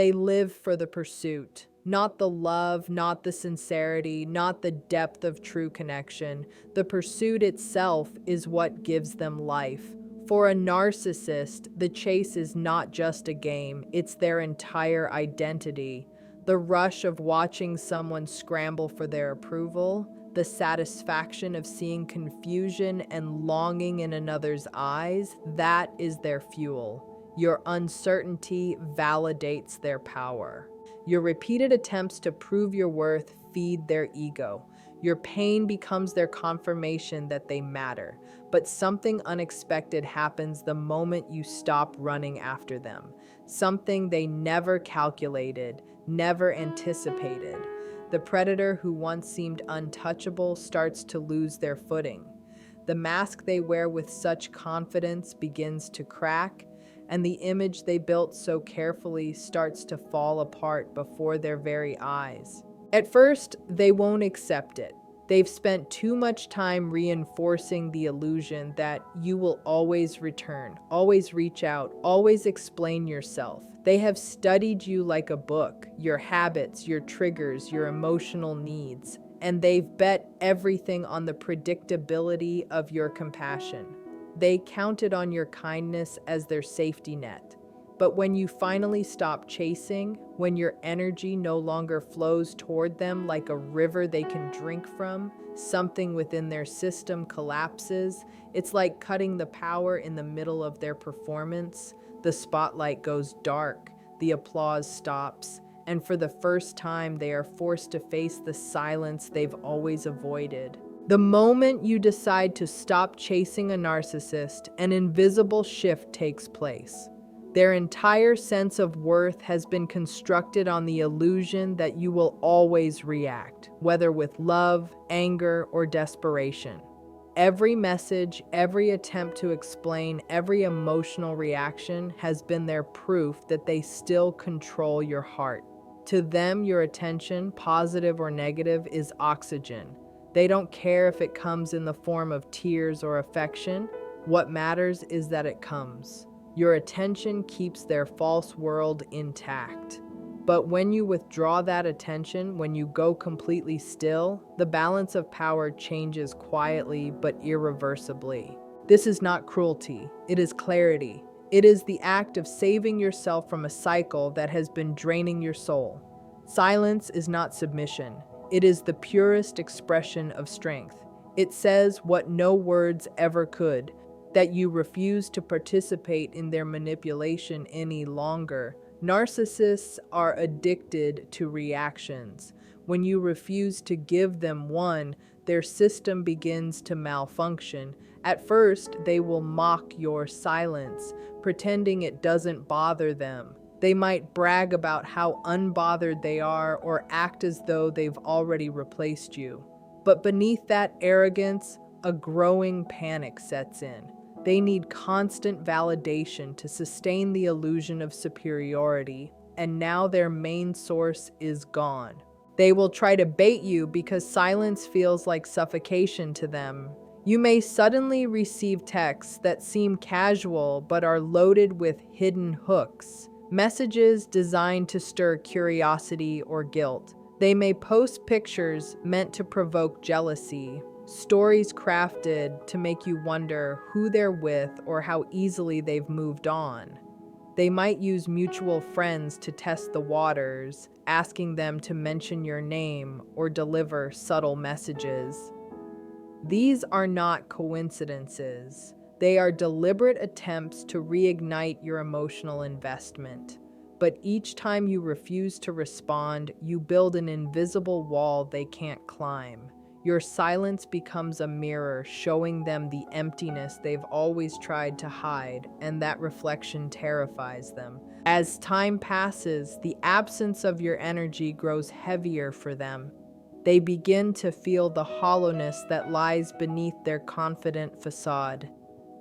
They live for the pursuit, not the love, not the sincerity, not the depth of true connection. The pursuit itself is what gives them life. For a narcissist, the chase is not just a game, it's their entire identity. The rush of watching someone scramble for their approval, the satisfaction of seeing confusion and longing in another's eyes, that is their fuel. Your uncertainty validates their power. Your repeated attempts to prove your worth feed their ego. Your pain becomes their confirmation that they matter. But something unexpected happens the moment you stop running after them. Something they never calculated, never anticipated. The predator who once seemed untouchable starts to lose their footing. The mask they wear with such confidence begins to crack, and the image they built so carefully starts to fall apart before their very eyes. At first, they won't accept it. They've spent too much time reinforcing the illusion that you will always return, always reach out, always explain yourself. They have studied you like a book, your habits, your triggers, your emotional needs, and they've bet everything on the predictability of your compassion. They counted on your kindness as their safety net. But when you finally stop chasing, when your energy no longer flows toward them like a river they can drink from, something within their system collapses. It's like cutting the power in the middle of their performance. The spotlight goes dark, the applause stops, and for the first time they are forced to face the silence they've always avoided. The moment you decide to stop chasing a narcissist, an invisible shift takes place. Their entire sense of worth has been constructed on the illusion that you will always react, whether with love, anger, or desperation. Every message, every attempt to explain, every emotional reaction has been their proof that they still control your heart. To them, your attention, positive or negative, is oxygen. They don't care if it comes in the form of tears or affection. What matters is that it comes. Your attention keeps their false world intact. But when you withdraw that attention, when you go completely still, the balance of power changes quietly but irreversibly. This is not cruelty, it is clarity. It is the act of saving yourself from a cycle that has been draining your soul. Silence is not submission. It is the purest expression of strength. It says what no words ever could, that you refuse to participate in their manipulation any longer. Narcissists are addicted to reactions. When you refuse to give them one, their system begins to malfunction. At first, they will mock your silence, pretending it doesn't bother them. They might brag about how unbothered they are or act as though they've already replaced you. But beneath that arrogance, a growing panic sets in. They need constant validation to sustain the illusion of superiority, and now their main source is gone. They will try to bait you because silence feels like suffocation to them. You may suddenly receive texts that seem casual but are loaded with hidden hooks, messages designed to stir curiosity or guilt. They may post pictures meant to provoke jealousy, stories crafted to make you wonder who they're with or how easily they've moved on. They might use mutual friends to test the waters, asking them to mention your name or deliver subtle messages. These are not coincidences. They are deliberate attempts to reignite your emotional investment. But each time you refuse to respond, you build an invisible wall they can't climb. Your silence becomes a mirror, showing them the emptiness they've always tried to hide, and that reflection terrifies them. As time passes, the absence of your energy grows heavier for them. They begin to feel the hollowness that lies beneath their confident facade.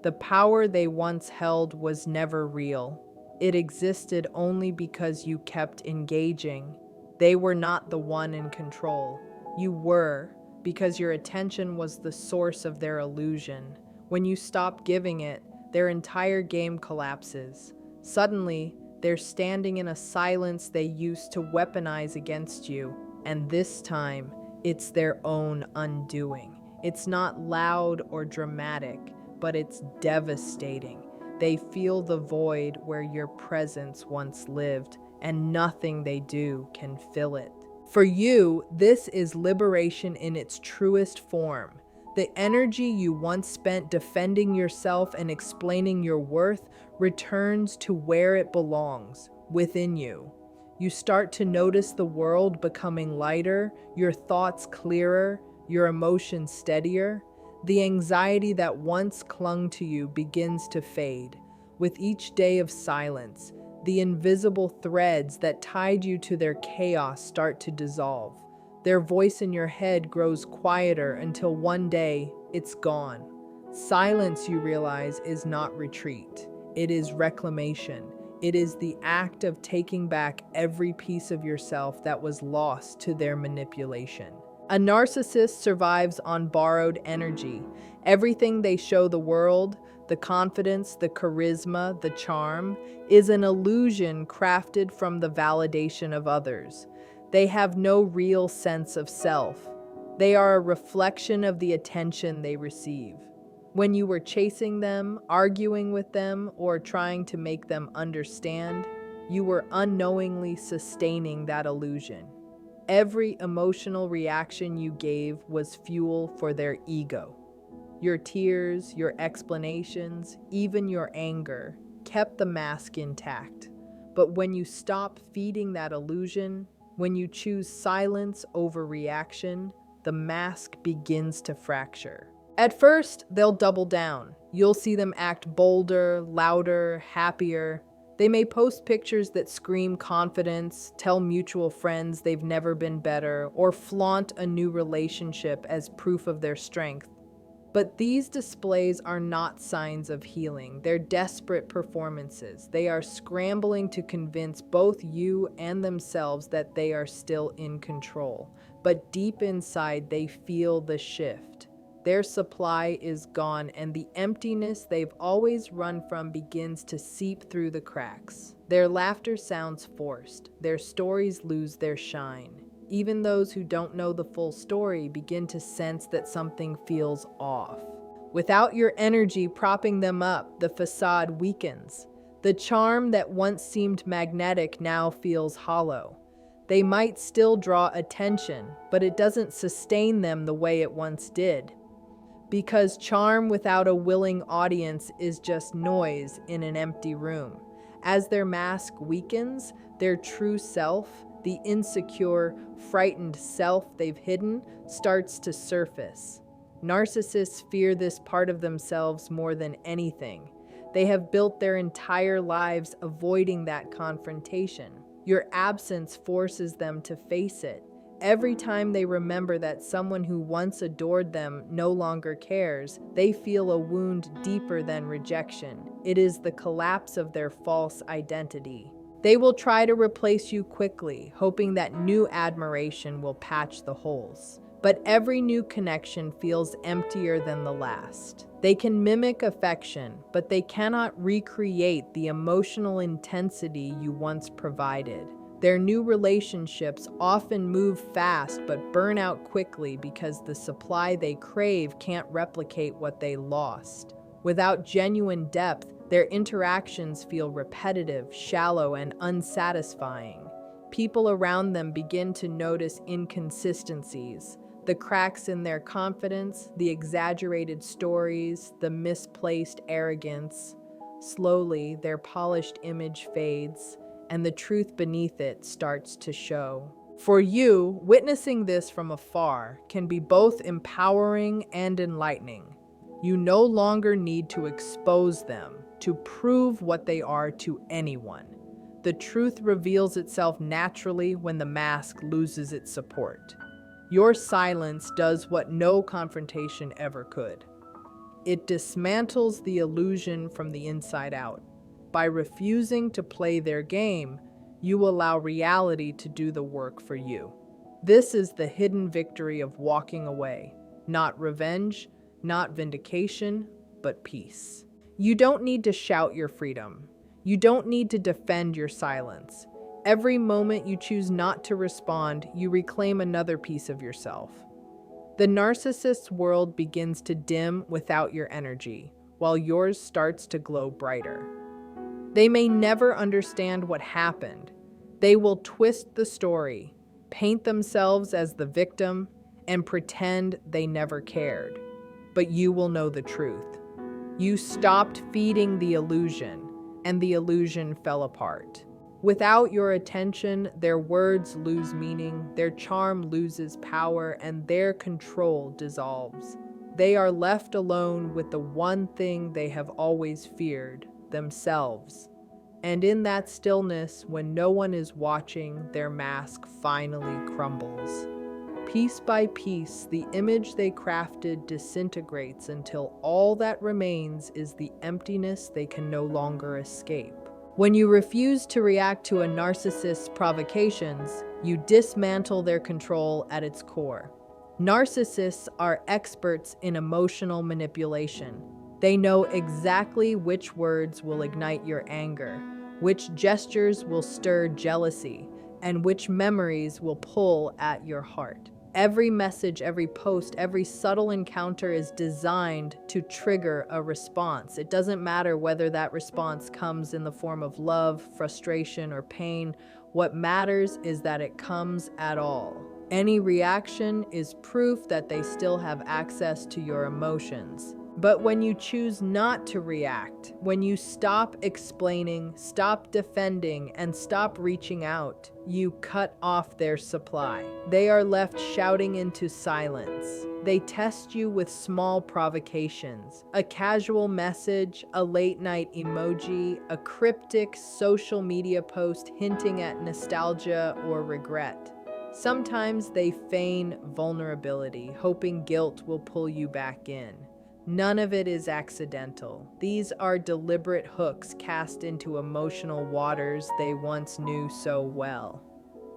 The power they once held was never real. It existed only because you kept engaging. They were not the one in control. You were, because your attention was the source of their illusion. When you stop giving it, their entire game collapses. Suddenly, They're standing in a silence they used to weaponize against you, and this time, it's their own undoing. It's not loud or dramatic, but it's devastating. They feel the void where your presence once lived, and nothing they do can fill it. For you, this is liberation in its truest form. The energy you once spent defending yourself and explaining your worth returns to where it belongs, within you. You start to notice the world becoming lighter, your thoughts clearer, your emotions steadier. The anxiety that once clung to you begins to fade. With each day of silence, the invisible threads that tied you to their chaos start to dissolve. Their voice in your head grows quieter until one day it's gone. Silence, you realize, is not retreat. It is reclamation. It is the act of taking back every piece of yourself that was lost to their manipulation. A narcissist survives on borrowed energy. Everything they show the world, the confidence, the charisma, the charm, is an illusion crafted from the validation of others. They have no real sense of self. They are a reflection of the attention they receive. When you were chasing them, arguing with them, or trying to make them understand, you were unknowingly sustaining that illusion. Every emotional reaction you gave was fuel for their ego. Your tears, your explanations, even your anger kept the mask intact. But when you stop feeding that illusion, when you choose silence over reaction, the mask begins to fracture. At first, they'll double down. You'll see them act bolder, louder, happier. They may post pictures that scream confidence, tell mutual friends they've never been better, or flaunt a new relationship as proof of their strength. But these displays are not signs of healing. They're desperate performances. They are scrambling to convince both you and themselves that they are still in control. But deep inside, they feel the shift. Their supply is gone, and the emptiness they've always run from begins to seep through the cracks. Their laughter sounds forced. Their stories lose their shine. Even those who don't know the full story begin to sense that something feels off. Without your energy propping them up, the facade weakens. The charm that once seemed magnetic now feels hollow. They might still draw attention, but it doesn't sustain them the way it once did. Because charm without a willing audience is just noise in an empty room. As their mask weakens, their true self, the insecure, frightened self they've hidden, starts to surface. Narcissists fear this part of themselves more than anything. They have built their entire lives avoiding that confrontation. Your absence forces them to face it. Every time they remember that someone who once adored them no longer cares, they feel a wound deeper than rejection. It is the collapse of their false identity. They will try to replace you quickly, hoping that new admiration will patch the holes. But every new connection feels emptier than the last. They can mimic affection, but they cannot recreate the emotional intensity you once provided. Their new relationships often move fast but burn out quickly because the supply they crave can't replicate what they lost. Without genuine depth, their interactions feel repetitive, shallow, and unsatisfying. People around them begin to notice inconsistencies, the cracks in their confidence, the exaggerated stories, the misplaced arrogance. Slowly, their polished image fades, and the truth beneath it starts to show. For you, witnessing this from afar can be both empowering and enlightening. You no longer need to expose them, to prove what they are to anyone. The truth reveals itself naturally when the mask loses its support. Your silence does what no confrontation ever could. It dismantles the illusion from the inside out. By refusing to play their game, you allow reality to do the work for you. This is the hidden victory of walking away. Not revenge, not vindication, but peace. You don't need to shout your freedom. You don't need to defend your silence. Every moment you choose not to respond, you reclaim another piece of yourself. The narcissist's world begins to dim without your energy, while yours starts to glow brighter. They may never understand what happened. They will twist the story, paint themselves as the victim, and pretend they never cared. But you will know the truth. You stopped feeding the illusion, and the illusion fell apart. Without your attention, their words lose meaning, their charm loses power, and their control dissolves. They are left alone with the one thing they have always feared, themselves. And in that stillness, when no one is watching, their mask finally crumbles. Piece by piece, the image they crafted disintegrates until all that remains is the emptiness they can no longer escape. When you refuse to react to a narcissist's provocations, you dismantle their control at its core. Narcissists are experts in emotional manipulation. They know exactly which words will ignite your anger, which gestures will stir jealousy, and which memories will pull at your heart. Every message, every post, every subtle encounter is designed to trigger a response. It doesn't matter whether that response comes in the form of love, frustration, or pain. What matters is that it comes at all. Any reaction is proof that they still have access to your emotions. But when you choose not to react, when you stop explaining, stop defending, and stop reaching out, you cut off their supply. They are left shouting into silence. They test you with small provocations, a casual message, a late-night emoji, a cryptic social media post hinting at nostalgia or regret. Sometimes they feign vulnerability, hoping guilt will pull you back in. None of it is accidental. These are deliberate hooks cast into emotional waters they once knew so well.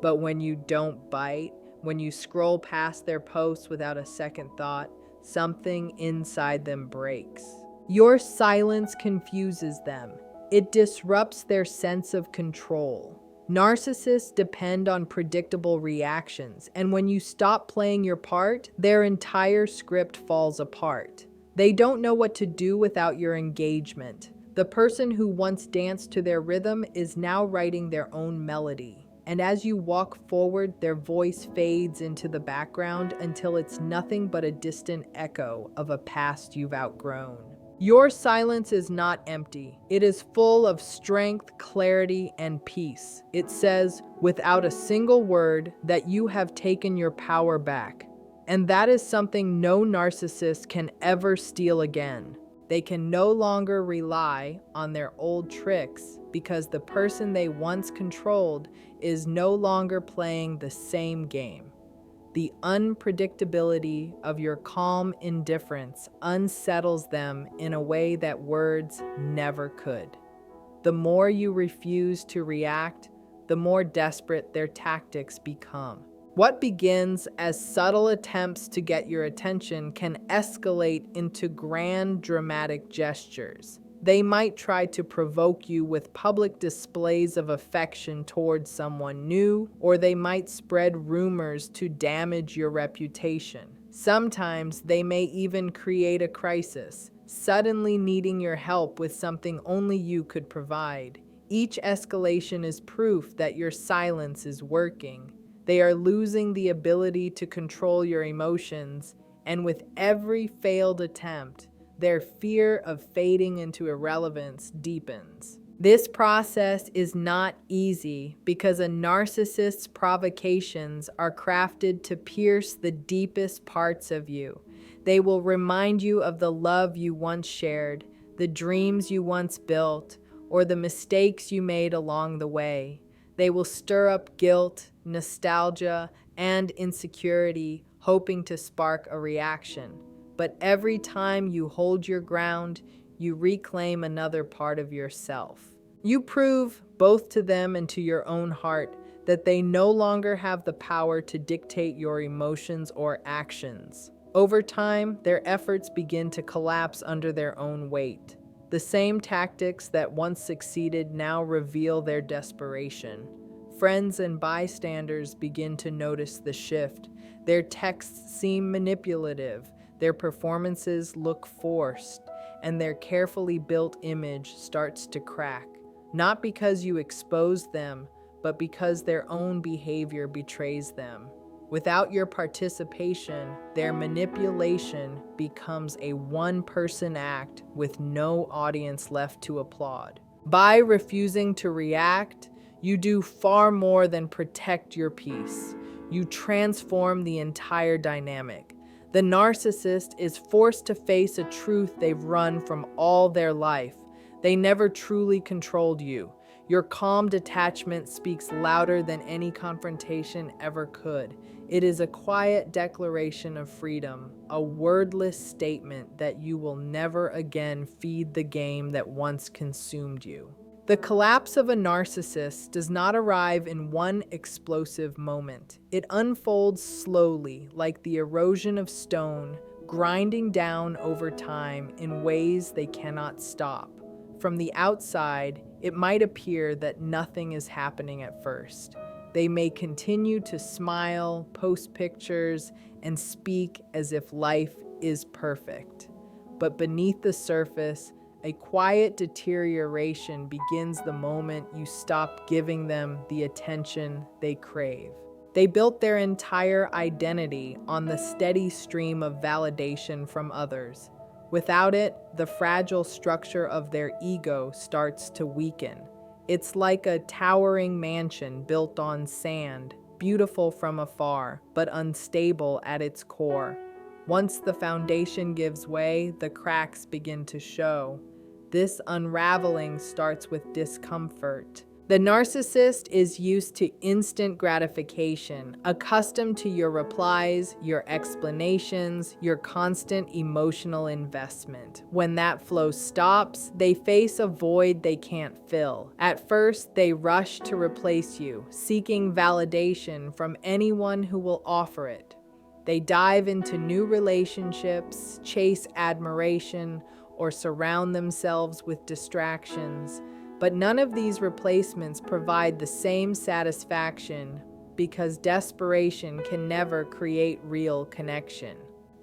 But when you don't bite, when you scroll past their posts without a second thought, something inside them breaks. Your silence confuses them. It disrupts their sense of control. Narcissists depend on predictable reactions, and when you stop playing your part, their entire script falls apart. They don't know what to do without your engagement. The person who once danced to their rhythm is now writing their own melody. And as you walk forward, their voice fades into the background until it's nothing but a distant echo of a past you've outgrown. Your silence is not empty. It is full of strength, clarity, and peace. It says, without a single word, that you have taken your power back. And that is something no narcissist can ever steal again. They can no longer rely on their old tricks because the person they once controlled is no longer playing the same game. The unpredictability of your calm indifference unsettles them in a way that words never could. The more you refuse to react, the more desperate their tactics become. What begins as subtle attempts to get your attention can escalate into grand, dramatic gestures. They might try to provoke you with public displays of affection towards someone new, or they might spread rumors to damage your reputation. Sometimes they may even create a crisis, suddenly needing your help with something only you could provide. Each escalation is proof that your silence is working. They are losing the ability to control your emotions, and with every failed attempt, their fear of fading into irrelevance deepens. This process is not easy because a narcissist's provocations are crafted to pierce the deepest parts of you. They will remind you of the love you once shared, the dreams you once built, or the mistakes you made along the way. They will stir up guilt, nostalgia, and insecurity, hoping to spark a reaction. But every time you hold your ground, you reclaim another part of yourself. You prove, both to them and to your own heart, that they no longer have the power to dictate your emotions or actions. Over time, their efforts begin to collapse under their own weight. The same tactics that once succeeded now reveal their desperation. Friends and bystanders begin to notice the shift. Their texts seem manipulative, their performances look forced, and their carefully built image starts to crack. Not because you exposed them, but because their own behavior betrays them. Without your participation, their manipulation becomes a one-person act with no audience left to applaud. By refusing to react, you do far more than protect your peace. You transform the entire dynamic. The narcissist is forced to face a truth they've run from all their life. They never truly controlled you. Your calm detachment speaks louder than any confrontation ever could. It is a quiet declaration of freedom, a wordless statement that you will never again feed the game that once consumed you. The collapse of a narcissist does not arrive in one explosive moment. It unfolds slowly, like the erosion of stone, grinding down over time in ways they cannot stop. From the outside, it might appear that nothing is happening at first. They may continue to smile, post pictures, and speak as if life is perfect. But beneath the surface, a quiet deterioration begins the moment you stop giving them the attention they crave. They built their entire identity on the steady stream of validation from others. Without it, the fragile structure of their ego starts to weaken. It's like a towering mansion built on sand, beautiful from afar, but unstable at its core. Once the foundation gives way, the cracks begin to show. This unraveling starts with discomfort. The narcissist is used to instant gratification, accustomed to your replies, your explanations, your constant emotional investment. When that flow stops, they face a void they can't fill. At first, they rush to replace you, seeking validation from anyone who will offer it. They dive into new relationships, chase admiration, or surround themselves with distractions. But none of these replacements provide the same satisfaction because desperation can never create real connection.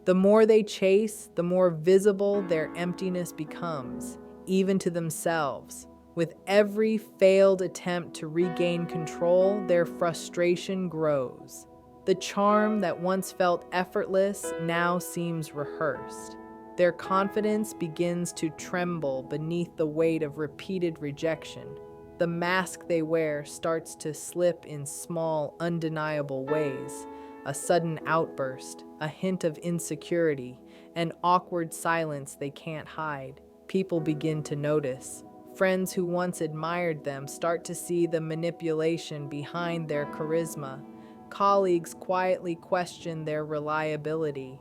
The more they chase, the more visible their emptiness becomes, even to themselves. With every failed attempt to regain control, their frustration grows. The charm that once felt effortless now seems rehearsed. Their confidence begins to tremble beneath the weight of repeated rejection. The mask they wear starts to slip in small, undeniable ways. A sudden outburst, a hint of insecurity, an awkward silence they can't hide. People begin to notice. Friends who once admired them start to see the manipulation behind their charisma. Colleagues quietly question their reliability.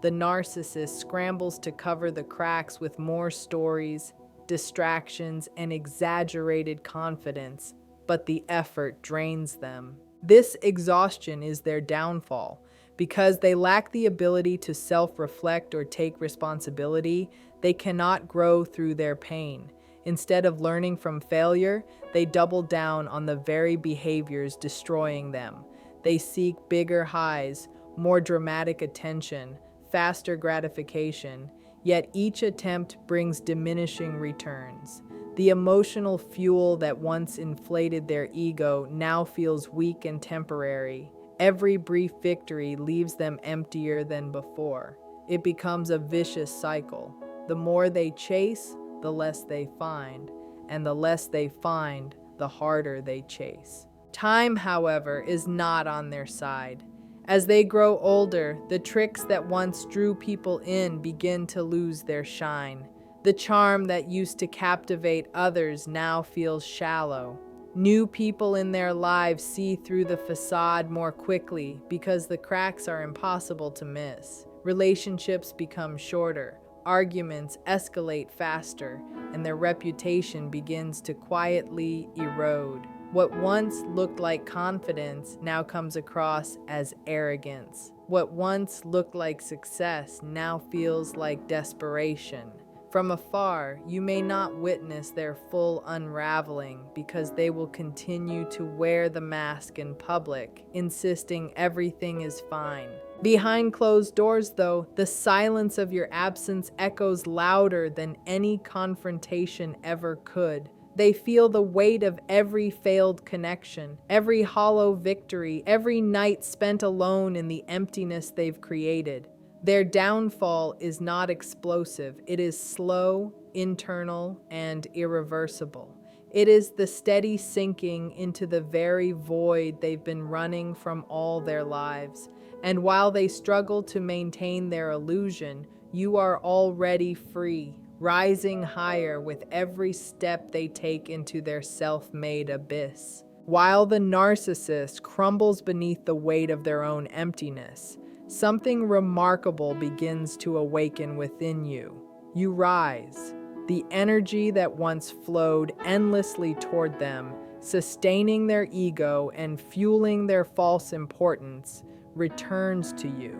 The narcissist scrambles to cover the cracks with more stories, distractions, and exaggerated confidence, but the effort drains them. This exhaustion is their downfall. Because they lack the ability to self-reflect or take responsibility, they cannot grow through their pain. Instead of learning from failure, they double down on the very behaviors destroying them. They seek bigger highs, more dramatic attention, faster gratification, yet each attempt brings diminishing returns. The emotional fuel that once inflated their ego now feels weak and temporary. Every brief victory leaves them emptier than before. It becomes a vicious cycle. The more they chase, the less they find, and the less they find, the harder they chase. Time, however, is not on their side. As they grow older, the tricks that once drew people in begin to lose their shine. The charm that used to captivate others now feels shallow. New people in their lives see through the facade more quickly because the cracks are impossible to miss. Relationships become shorter, arguments escalate faster, and their reputation begins to quietly erode. What once looked like confidence now comes across as arrogance. What once looked like success now feels like desperation. From afar, you may not witness their full unraveling because they will continue to wear the mask in public, insisting everything is fine. Behind closed doors, though, the silence of your absence echoes louder than any confrontation ever could. They feel the weight of every failed connection, every hollow victory, every night spent alone in the emptiness they've created. Their downfall is not explosive. It is slow, internal, and irreversible. It is the steady sinking into the very void they've been running from all their lives. And while they struggle to maintain their illusion, you are already free, rising higher with every step they take into their self-made abyss. While the narcissist crumbles beneath the weight of their own emptiness, something remarkable begins to awaken within you. You rise. The energy that once flowed endlessly toward them, sustaining their ego and fueling their false importance, returns to you.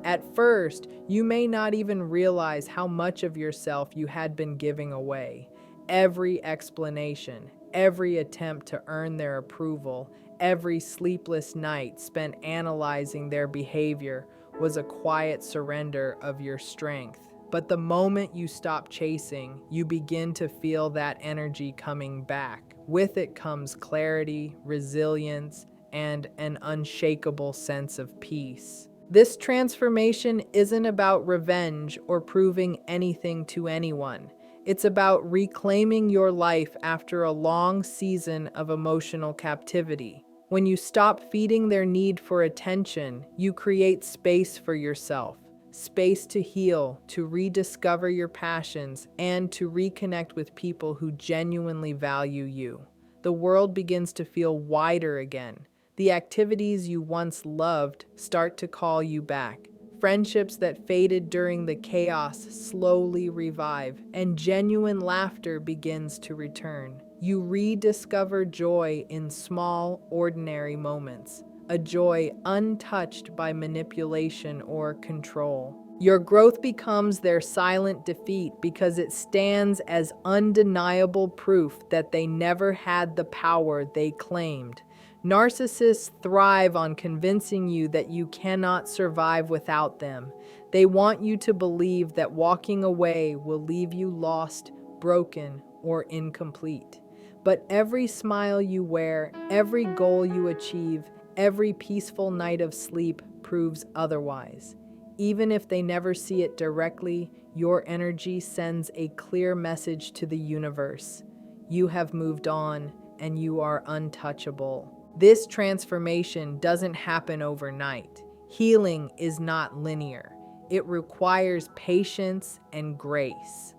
At first, you may not even realize how much of yourself you had been giving away. Every explanation, every attempt to earn their approval, every sleepless night spent analyzing their behavior was a quiet surrender of your strength. But the moment you stop chasing, you begin to feel that energy coming back. With it comes clarity, resilience, and an unshakable sense of peace. This transformation isn't about revenge or proving anything to anyone. It's about reclaiming your life after a long season of emotional captivity. When you stop feeding their need for attention, you create space for yourself, space to heal, to rediscover your passions, and to reconnect with people who genuinely value you. The world begins to feel wider again. The activities you once loved start to call you back. Friendships that faded during the chaos slowly revive, and genuine laughter begins to return. You rediscover joy in small, ordinary moments, a joy untouched by manipulation or control. Your growth becomes their silent defeat because it stands as undeniable proof that they never had the power they claimed. Narcissists thrive on convincing you that you cannot survive without them. They want you to believe that walking away will leave you lost, broken, or incomplete. But every smile you wear, every goal you achieve, every peaceful night of sleep proves otherwise. Even if they never see it directly, your energy sends a clear message to the universe. You have moved on, and you are untouchable. This transformation doesn't happen overnight. Healing is not linear. It requires patience and grace.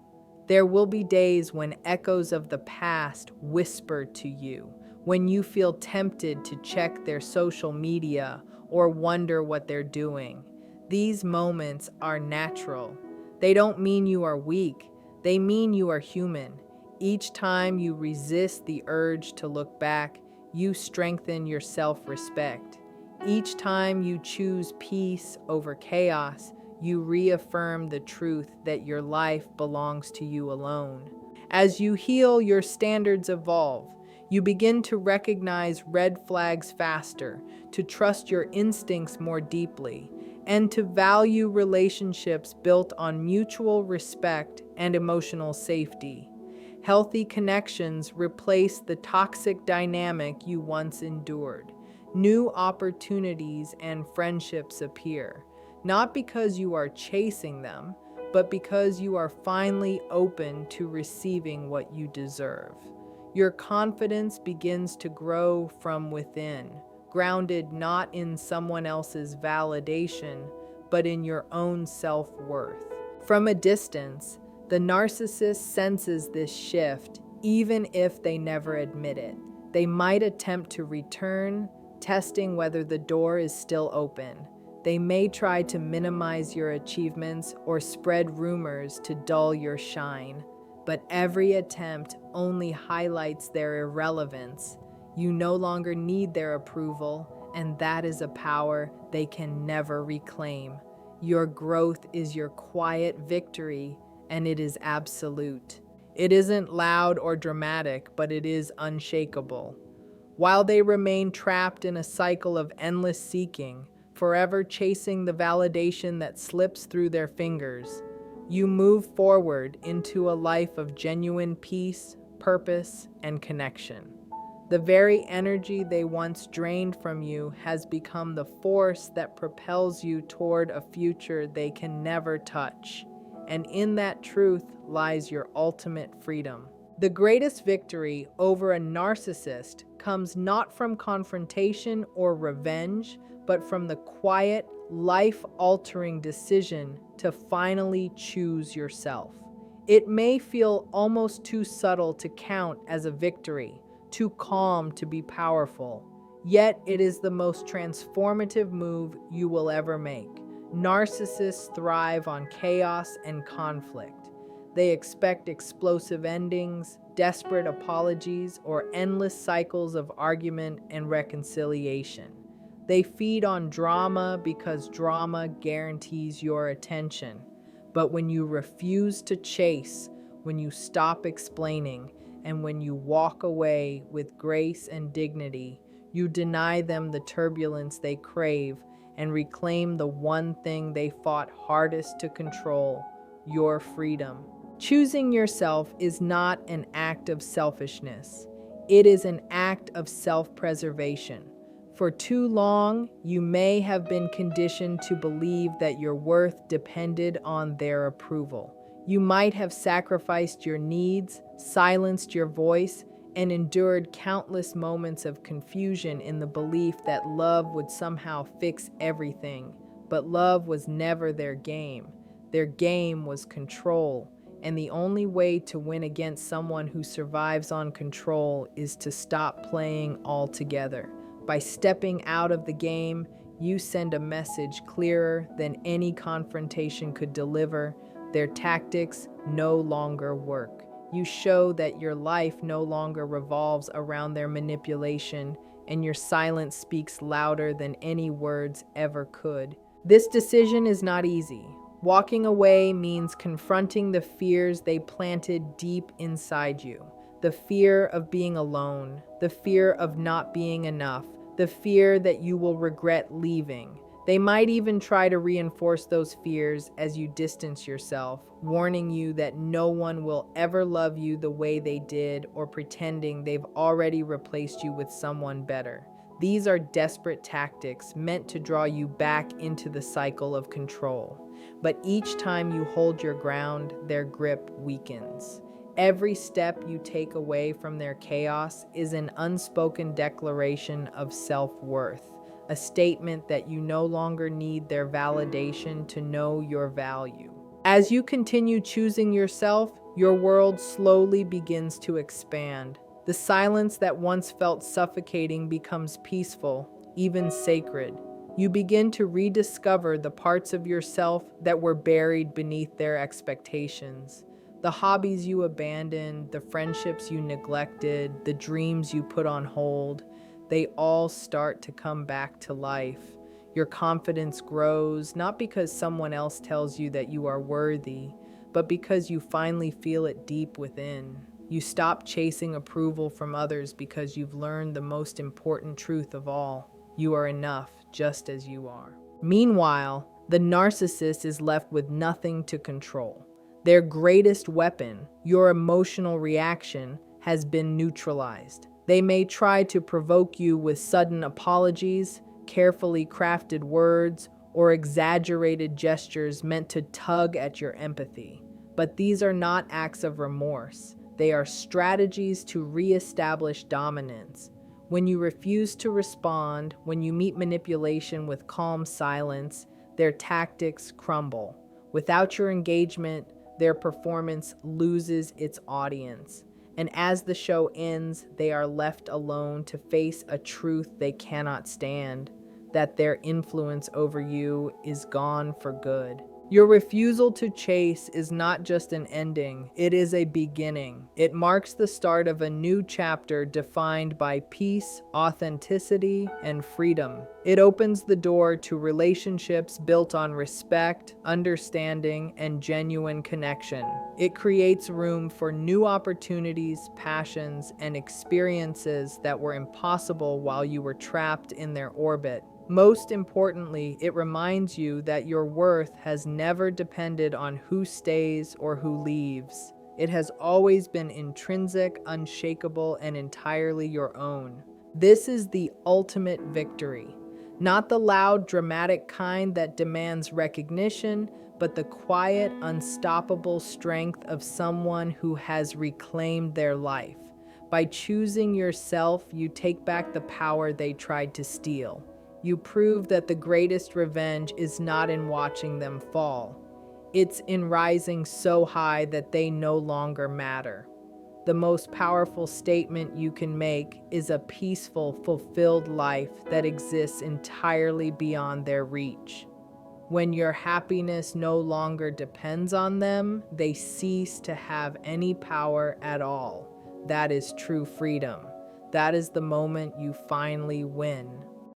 There will be days when echoes of the past whisper to you, when you feel tempted to check their social media or wonder what they're doing. These moments are natural. They don't mean you are weak. They mean you are human. Each time you resist the urge to look back, you strengthen your self-respect. Each time you choose peace over chaos, you reaffirm the truth that your life belongs to you alone. As you heal, your standards evolve. You begin to recognize red flags faster, to trust your instincts more deeply, and to value relationships built on mutual respect and emotional safety. Healthy connections replace the toxic dynamic you once endured. New opportunities and friendships appear, not because you are chasing them, but because you are finally open to receiving what you deserve. Your confidence begins to grow from within, grounded not in someone else's validation, but in your own self-worth. From a distance, the narcissist senses this shift, even if they never admit it. They might attempt to return, testing whether the door is still open. They may try to minimize your achievements or spread rumors to dull your shine, but every attempt only highlights their irrelevance. You no longer need their approval, and that is a power they can never reclaim. Your growth is your quiet victory, and it is absolute. It isn't loud or dramatic, but it is unshakable. While they remain trapped in a cycle of endless seeking, forever chasing the validation that slips through their fingers, you move forward into a life of genuine peace, purpose, and connection. The very energy they once drained from you has become the force that propels you toward a future they can never touch. And in that truth lies your ultimate freedom. The greatest victory over a narcissist comes not from confrontation or revenge, but from the quiet, life-altering decision to finally choose yourself. It may feel almost too subtle to count as a victory, too calm to be powerful, yet it is the most transformative move you will ever make. Narcissists thrive on chaos and conflict. They expect explosive endings, desperate apologies, or endless cycles of argument and reconciliation. They feed on drama because drama guarantees your attention. But when you refuse to chase, when you stop explaining, and when you walk away with grace and dignity, you deny them the turbulence they crave and reclaim the one thing they fought hardest to control, your freedom. Choosing yourself is not an act of selfishness. It is an act of self-preservation. For too long, you may have been conditioned to believe that your worth depended on their approval. You might have sacrificed your needs, silenced your voice, and endured countless moments of confusion in the belief that love would somehow fix everything. But love was never their game. Their game was control. And the only way to win against someone who survives on control is to stop playing altogether. By stepping out of the game, you send a message clearer than any confrontation could deliver. Their tactics no longer work. You show that your life no longer revolves around their manipulation, and your silence speaks louder than any words ever could. This decision is not easy. Walking away means confronting the fears they planted deep inside you. The fear of being alone, the fear of not being enough, the fear that you will regret leaving. They might even try to reinforce those fears as you distance yourself, warning you that no one will ever love you the way they did or pretending they've already replaced you with someone better. These are desperate tactics meant to draw you back into the cycle of control. But each time you hold your ground, their grip weakens. Every step you take away from their chaos is an unspoken declaration of self-worth, a statement that you no longer need their validation to know your value. As you continue choosing yourself, your world slowly begins to expand. The silence that once felt suffocating becomes peaceful, even sacred. You begin to rediscover the parts of yourself that were buried beneath their expectations. The hobbies you abandoned, the friendships you neglected, the dreams you put on hold, they all start to come back to life. Your confidence grows, not because someone else tells you that you are worthy, but because you finally feel it deep within. You stop chasing approval from others because you've learned the most important truth of all. You are enough, just as you are. Meanwhile, the narcissist is left with nothing to control. Their greatest weapon, your emotional reaction, has been neutralized. They may try to provoke you with sudden apologies, carefully crafted words, or exaggerated gestures meant to tug at your empathy. But these are not acts of remorse. They are strategies to reestablish dominance. When you refuse to respond, when you meet manipulation with calm silence, their tactics crumble. Without your engagement, their performance loses its audience. And as the show ends, they are left alone to face a truth they cannot stand, that their influence over you is gone for good. Your refusal to chase is not just an ending, it is a beginning. It marks the start of a new chapter defined by peace, authenticity, and freedom. It opens the door to relationships built on respect, understanding, and genuine connection. It creates room for new opportunities, passions, and experiences that were impossible while you were trapped in their orbit. Most importantly, it reminds you that your worth has never depended on who stays or who leaves. It has always been intrinsic, unshakable, and entirely your own. This is the ultimate victory. Not the loud, dramatic kind that demands recognition, but the quiet, unstoppable strength of someone who has reclaimed their life. By choosing yourself, you take back the power they tried to steal. You prove that the greatest revenge is not in watching them fall. It's in rising so high that they no longer matter. The most powerful statement you can make is a peaceful, fulfilled life that exists entirely beyond their reach. When your happiness no longer depends on them, they cease to have any power at all. That is true freedom. That is the moment you finally win.